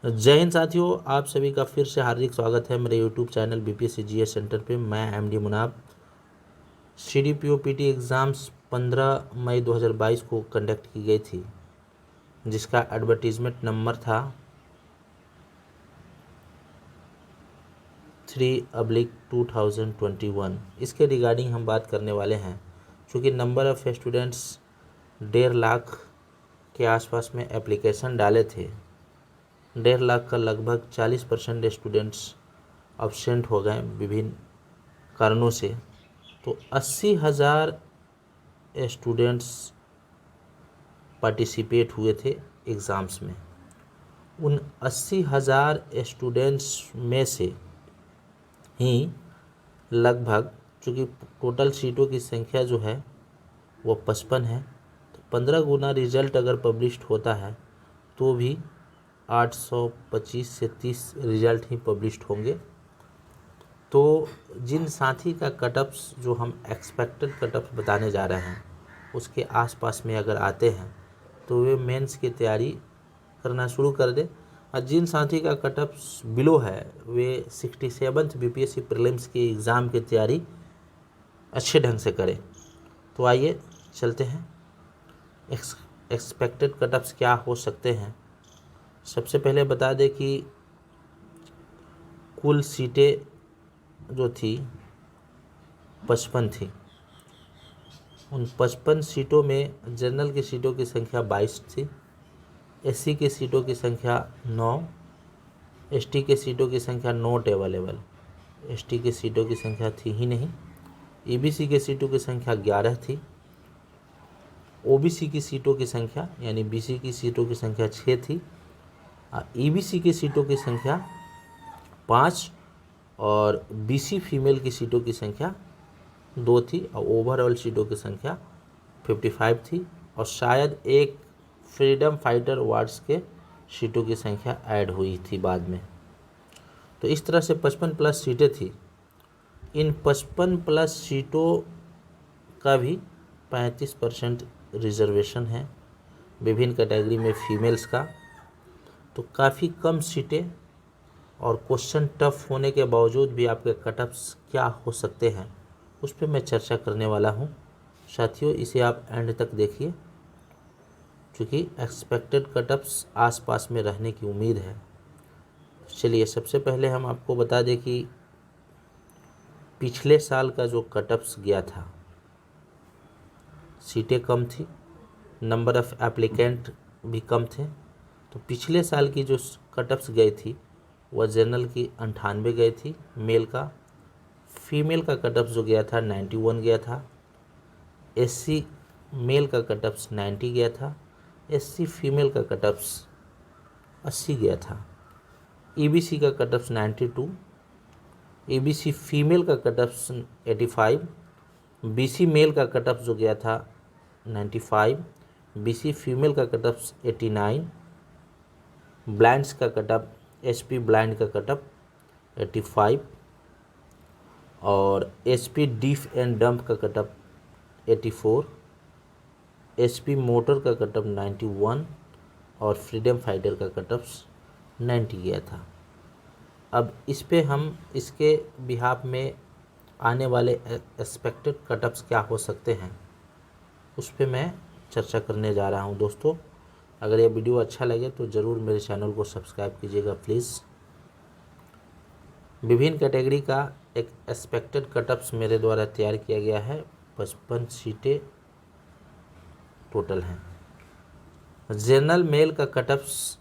जय हिंद साथियों, आप सभी का फिर से हार्दिक स्वागत है मेरे YouTube channel BPSC GS centre पे। मैं MD Munaf. CDPO PT exams 15 मई 2022 को कंडक्ट की गई थी, जिसका एडवर्टीज़मेंट नंबर था 3/2021। इसके रिगार्डिंग हम बात करने वाले हैं। चूँकि नंबर ऑफ़ स्टूडेंट्स 1.5 लाख के आसपास में एप्लीकेशन डाले थे, 1.5 लाख का लगभग 40% स्टूडेंट्स अब्सेंट हो गए विभिन्न कारणों से। तो 80,000 स्टूडेंट्स पार्टिसिपेट हुए थे एग्ज़ाम्स में। उन 80,000 स्टूडेंट्स में से ही लगभग, चूँकि टोटल सीटों की संख्या जो है वो 55 है, तो 15 गुना रिज़ल्ट अगर पब्लिश्ड होता है तो भी 825 से 30 रिज़ल्ट ही पब्लिश्ड होंगे। तो जिन साथी का कटअप्स जो हम एक्सपेक्टेड कटअप्स बताने जा रहे हैं उसके आसपास में अगर आते हैं तो वे मेंस की तैयारी करना शुरू कर दें, और जिन साथी का कटअप्स बिलो है वे 67th बीपीएससी प्रीलिम्स की एग्ज़ाम की तैयारी अच्छे ढंग से करें। तो आइए चलते हैं, एक्सपेक्टेड कटअप्स क्या हो सकते हैं। सबसे पहले बता दें कि कुल सीटें जो थी 55 थी। उन 55 सीटों में जनरल की सीटों की संख्या 22 थी, एससी की सीटों की संख्या 9, एसटी की सीटों की संख्या नॉट अवेलेबल, एसटी की सीटों की संख्या थी ही नहीं, ईबीसी की सीटों की संख्या 11 थी, ओबीसी की सीटों की संख्या यानी बीसी की सीटों की संख्या 6 थी, ईबीसी की सीटों की संख्या 5 और बीसी फीमेल की सीटों की संख्या 2 थी, और ओवरऑल सीटों की संख्या 55 थी, और शायद एक फ्रीडम फाइटर वार्ड्स के सीटों की संख्या ऐड हुई थी बाद में। तो इस तरह से 55 प्लस सीटें थी। इन 55 प्लस सीटों का भी 35% रिजर्वेशन है विभिन्न कैटेगरी में फीमेल्स का। तो काफ़ी कम सीटें और क्वेश्चन टफ होने के बावजूद भी आपके कटअप्स क्या हो सकते हैं उस पर मैं चर्चा करने वाला हूं। साथियों, इसे आप एंड तक देखिए, क्योंकि एक्सपेक्टेड कटअप्स आसपास में रहने की उम्मीद है। चलिए, सबसे पहले हम आपको बता दें कि पिछले साल का जो कटअप्स गया था, सीटें कम थी, नंबर ऑफ़ एप्लीकेंट भी कम थे। तो पिछले साल की जो कटअप्स गई थी वह जनरल की 98 गई थी मेल का, फीमेल का कटअप्स जो गया था 91 गया था, एससी मेल का कटअप्स 90 गया था, एससी फीमेल का कटअप्स 80 गया था, ईबीसी का कटअप्स 92, ईबीसी फीमेल का कटअप्स 85, बीसी मेल का कटअप्स जो गया था 95, बीसी फीमेल का कटअप्स 89, ब्लाइंड्स का कटअप, एचपी ब्लाइंड का कटअप 85, और एचपी डीफ एंड डंप का कटअप 84, एचपी मोटर का कटअप 91 और फ्रीडम फाइटर का कटअप्स 90 गया था। अब इस पे हम इसके बिहाफ में आने वाले एक्सपेक्टेड कटअप्स क्या हो सकते हैं उस पे मैं चर्चा करने जा रहा हूं। दोस्तों, अगर ये वीडियो अच्छा लगे तो ज़रूर मेरे चैनल को सब्सक्राइब कीजिएगा प्लीज़। विभिन्न कैटेगरी का एक एक्सपेक्टेड कटअप्स मेरे द्वारा तैयार किया गया है। 55 सीटें टोटल हैं। जनरल मेल का कटअप्स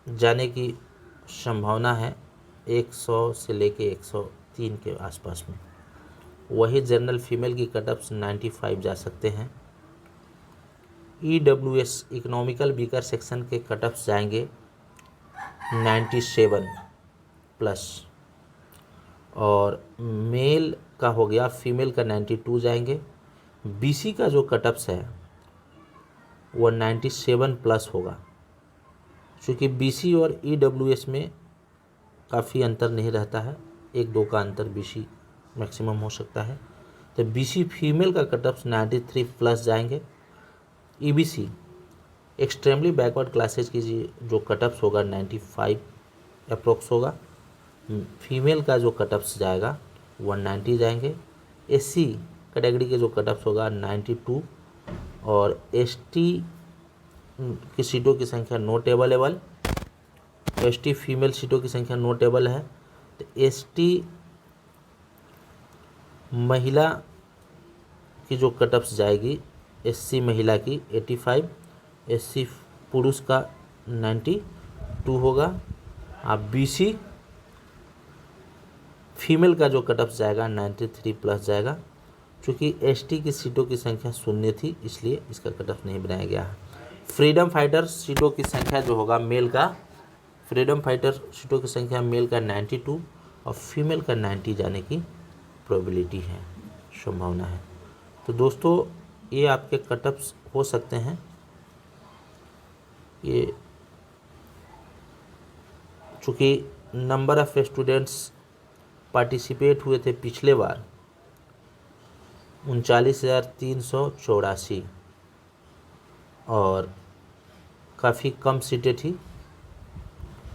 जाने की संभावना है 100 से लेके 103 के आसपास में। वही जनरल फीमेल की कटअप्स 95 जा सकते हैं। ईडब्ल्यूएस इकोनॉमिकल वीकर सेक्शन के कटअप्स जाएंगे 97 प्लस, और मेल का हो गया, फीमेल का 92 जाएंगे। बीसी का जो कटअप्स है वह 97 प्लस होगा, क्योंकि बीसी और ईडब्ल्यूएस में काफ़ी अंतर नहीं रहता है, 1-2 का अंतर बीसी मैक्सिमम हो सकता है। तो बीसी फीमेल का कटअप्स 93 प्लस जाएंगे। ईबीसी एक्सट्रीमली बैकवर्ड क्लासेज की जो कटअप्स होगा 95 अप्रोक्स होगा। फीमेल का जो कट ऑफ्स जाएगा 190 जाएंगे। एससी कैटेगरी के जो कट ऑफ्स होगा 92 और एसटी की सीटों की संख्या नॉट अवेलेबल। एसटी फीमेल सीटों की संख्या नॉट अवेलेबल है, तो एसटी महिला की जो कट ऑफ्स जाएगी एससी महिला की 85, एससी पुरुष का 92 होगा। आप बीसी फीमेल का जो कट ऑफ जाएगा 93 प्लस जाएगा। चूँकि एसटी की सीटों की संख्या 0 थी इसलिए इसका कट ऑफ नहीं बनाया गया है। फ्रीडम फाइटर सीटों की संख्या जो होगा मेल का, फ्रीडम फाइटर सीटों की संख्या मेल का 92 और फीमेल का 90 जाने की प्रोबेबिलिटी है, संभावना है। तो दोस्तों ये आपके कट ऑफ्स हो सकते हैं। ये चूँकि नंबर ऑफ स्टूडेंट्स पार्टिसिपेट हुए थे पिछले बार 39,384 और काफ़ी कम सीटें थी,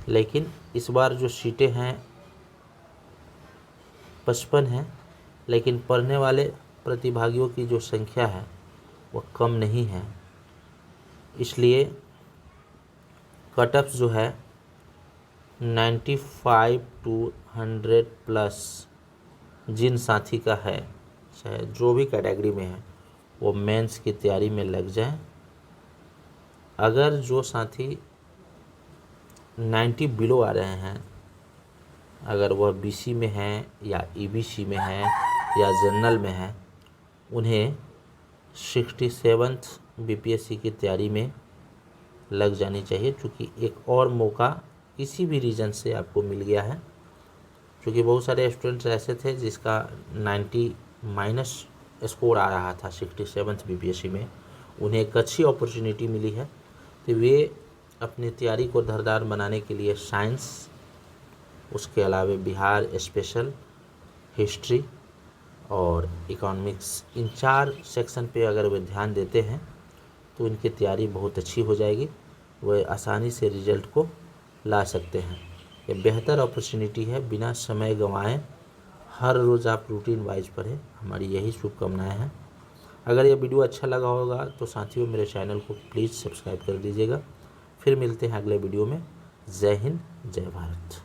लेकिन इस बार जो सीटें हैं 55 हैं, लेकिन पढ़ने वाले प्रतिभागियों की जो संख्या है वह कम नहीं है। इसलिए कट ऑफ जो है 95 to 100 प्लस जिन साथी का है, चाहे जो भी कैटेगरी में है, वो मेंस की तैयारी में लग जाए। अगर जो साथी 90 बिलो आ रहे हैं, अगर वह बीसी में है या ईबीसी में है या जनरल में है, उन्हें 67th बीपीएससी की तैयारी में लग जानी चाहिए। क्योंकि एक और मौका किसी भी रीज़न से आपको मिल गया है। क्योंकि बहुत सारे स्टूडेंट्स ऐसे थे जिसका 90 माइनस स्कोर आ रहा था 67th बीपीएससी में, उन्हें एक अच्छी अपॉर्चुनिटी मिली है। तो वे अपनी तैयारी को धारदार बनाने के लिए साइंस, उसके अलावा बिहार स्पेशल, हिस्ट्री और इकोनॉमिक्स, इन 4 सेक्शन पे अगर वे ध्यान देते हैं तो इनकी तैयारी बहुत अच्छी हो जाएगी। वे आसानी से रिजल्ट को ला सकते हैं। ये बेहतर अपॉर्चुनिटी है, बिना समय गंवाए हर रोज़ आप रूटीन वाइज पढ़ें, हमारी यही शुभकामनाएं हैं। अगर ये वीडियो अच्छा लगा होगा तो साथियों मेरे चैनल को प्लीज़ सब्सक्राइब कर दीजिएगा। फिर मिलते हैं अगले वीडियो में। जय हिंद, जय भारत।